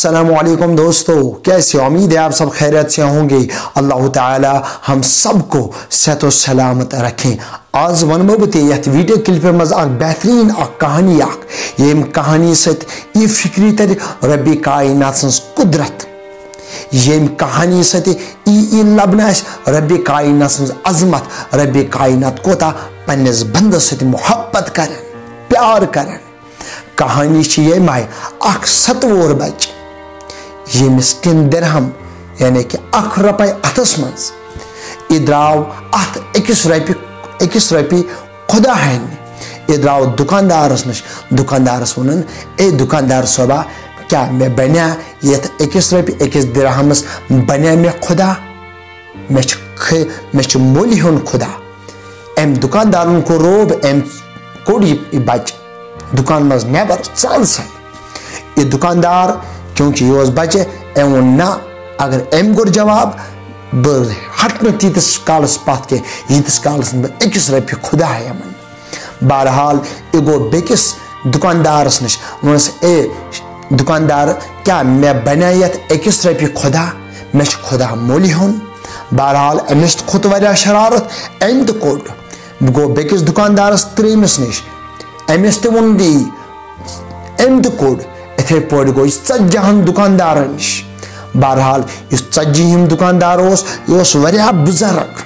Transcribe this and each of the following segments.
अस्सलामुअलैकुम दोस्तों, कैसे हो? उम्मीद है आप सब खैरियत से होंगे। अल्लाह ताला हम सबको सेहत व सलामत रखें। आज वनमो बत यथ वीडियो क्लिप मज बेहतरीन कहानी ये कहानी सत यह फिक्री तर रब्बी कायनात सं कुदरत ये कहानी सत लबन रब्बी कायनात सं अजमत रब्बी कायनात कोता पन्निस बंदस सत मोहब्बत कर प्यार कर। कहानी ये माय अख सतवोर बच यमिस 10 दिरहम यानी कि 1 रुपये अथस मज यह द्राव अथ अकिस रपी खुदा हन यह द्राव दुकानदारस नश। दुकानदारस वन ए दुकानदार सोबा क्या मे बनिया ये 1 रुपये 1 दिरहमस बनिया मे खुदा मे मोली हुन खुदा। एम दुकानदार को रोब एम कोड बच दुकान मज नबर चल सा यह दुकानदार क्योंकि यह बचे एम वो ना अगर एम गुर जवाब ब हट न तीस कालस पत के यीतिस कालस 1 रुपये खुदा है यमन। बहरहाल यह गो बेकिस दुकानदारस नश वनस ए दुकानदार क्या मे बना ये 1 रुपये खुदा मे खुदा मोली हुन। बहरहाल अमिस खुद वह शरारत एम तो कोड गो बेकिस दुकानदारस त्रेमिस नश अमिस तो वन दी एम तो कोड इथे पड़ गो 40 दुकानदार नश। बहरहाल इस 40 दुकानदार वह बुजुर्ग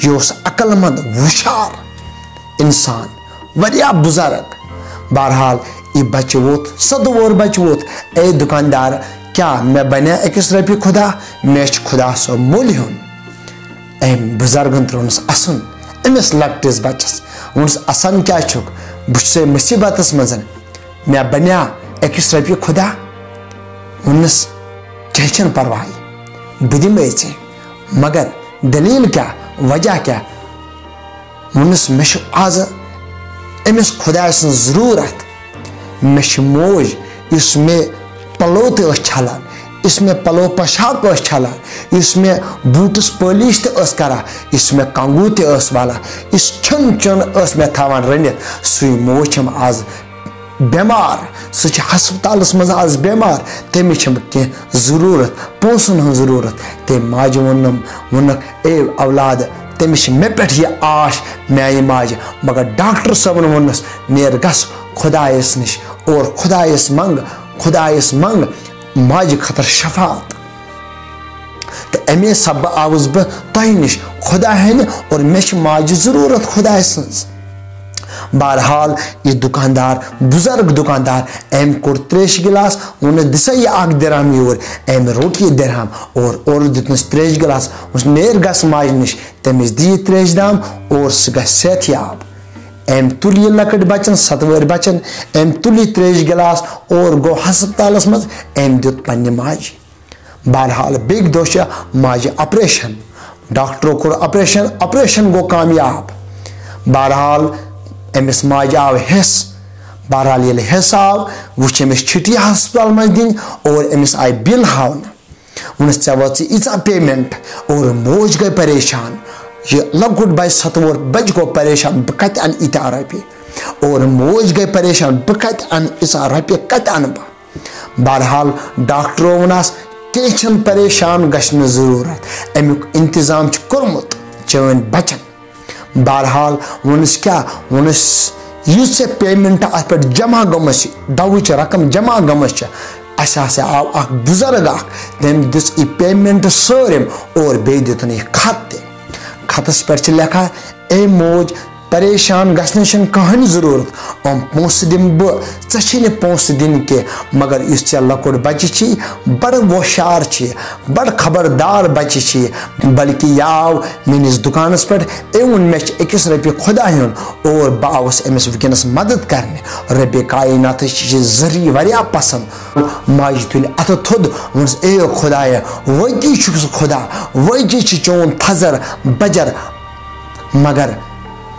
यह अकलमंद हुशार इंसान वह बुजुर्ग। बहरहाल यह बच्चे वोत सदवोर बच्चे वोत ए दुकानदार क्या मैं बने 1 रुपये खुदा मे खुदा सो मोली हुन। एम बुजुर्गन त्रोनस असन अमिस लकटिस बच्चस वनस असन क्या छुक बुसे मुसीबतस मजन मे बनिया 1 रुपये खुदा वनस टेंशन परवाह बुदिम मगर दलील क्या वजह क्या वनस मे आज अमिस खुदा जरूरत मे मोज इस मे पलो तो छलान इसमें पलो पोशाक छलान इसमें बूटस पॉलिश तो करा इसमें कंगू तो वाला इस चुन चुन मे थावान रनित सु मोचम आज बेमार सह हस्पतालस मज आज बेमार तमिस कह जरूरत पोसन हन जरूरत ते माज वनक ए औलाद तमिस मे पे यह आश मे माज मगर डॉक्टर सबन वनस नेर गस खुदायस निश और खुदायस मंग माज खतर शफात तो अमे सब आउस बह तह नश खुदा हन और मे माज जरूरत खुदा सज। बहरहाल यह दुकानदार बुजुर्ग दुकानदार एम कोर 3 गिलास उन दिसा यह 1 दिरहम योर एम रोट यह दिरहम और दितनस 3 गिलास उस नेर गस माज नश तमिस दी 3 दाम और सह ग सेहत याब। एम तुल यह लकट बचन सतवर बचन एम तुल 3 गिलास और गो हस्पतालस मज एम दित पन्ने माज। बहरहाल बेग दोशा माज ऑपरेशन डॉक्टरों को ऑपरेशन गो कामयाब। बहरहाल अमिस माज आव हिस। बहरहाल ये हिस आव वुच अमिस छिटी हस्पताल मज दिन और अमिस आई बिल हावन वनस ऐ वाच इचा पेमेंट और मोज गई परेशान। यह लकुट बच सतवोर बच गो परेशान बह कत अन इता रुपये और मोज गई परेशान बह कत अन इचा रुपये कत अन बह। बहरहाल डॉक्टरों वनस कह परेशान गशन जरूरत अमुक इंतजाम कोर्मुत चन बचन। बहरहाल वनस क्या वनस इस पेमेंट अत पे जमा गमस दवच रकम जमा गमस आव अख बुजुर्ग तम दिस यह पेमेंट सारिम और बे दितन यह खत खतस पे लिखा ए मोज परेशान गसन कहानी जरूरत अम पोस दिम बे पोस दिन के मगर इस चे लकुट बच्चे बड़ होशार बड़ खबरदार बच्चे बल्कि यह आव मेनिस दुकानस पे एवं मे 1 रुपये खुदा हुन और बह आउस अमिस वनस मदद करने। रब्बे कायनात जरिए वह पसंद माज तुल अत थोद वनस ए खुदाया वती खुदा वती चोन थजर बजर मगर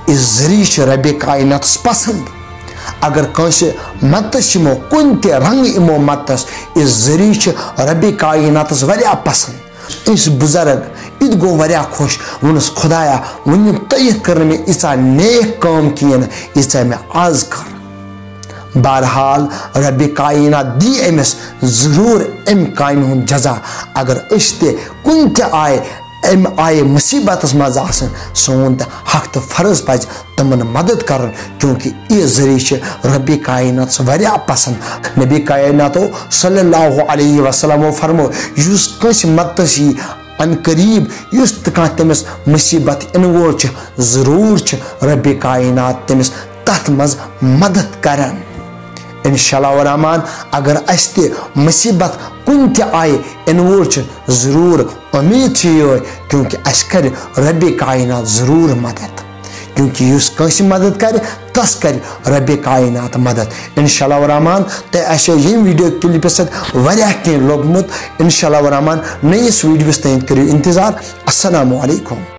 इस जरिए रब्बे कायनात पसंद। अगर कंस मतस इमो कुन ते रंग इमो मतस इस जरिए रब्बे कायनात वह पसंद। इस बुजुर्ग इत गो वह खुश वनस खुदाया वन तयत कर मे इचा नेक काम कहें इचा मे आज कर بہرحال رب کائنات دی امس ضرور ام کامہ ہند جزا اگر اس تہ کن تہ آئے مصیبت مز آسن سون تہ حق تو فرض پز تمن مدد کرن کیونکہ یہ ذریعہ رب کائنات واریاہ پسند نبی کائناتو صلی اللہ علیہ وسلم فرمو یس کنس مددس یی ان قریب یس تہ تمس مصیبت ان وول ضرور رب کائنات تمس تت مز مدد کران انشاءاللہ الرحمن اگر اس تہ مصیبت کن تہ آئے ان وول ضرور امید یہ کیونکہ اس کر رب کائنات ضرور مدد کیونکہ اس کنس مدد کر تس کر رب کائنات مدد انشاءاللہ الرحمن تو اس یہ ویڈیو کلپ ست واریاہ کینٛہہ لوبمت انشاءاللہ الرحمن نئیس ویڈیوس تین کرو انتظار السلام علیکم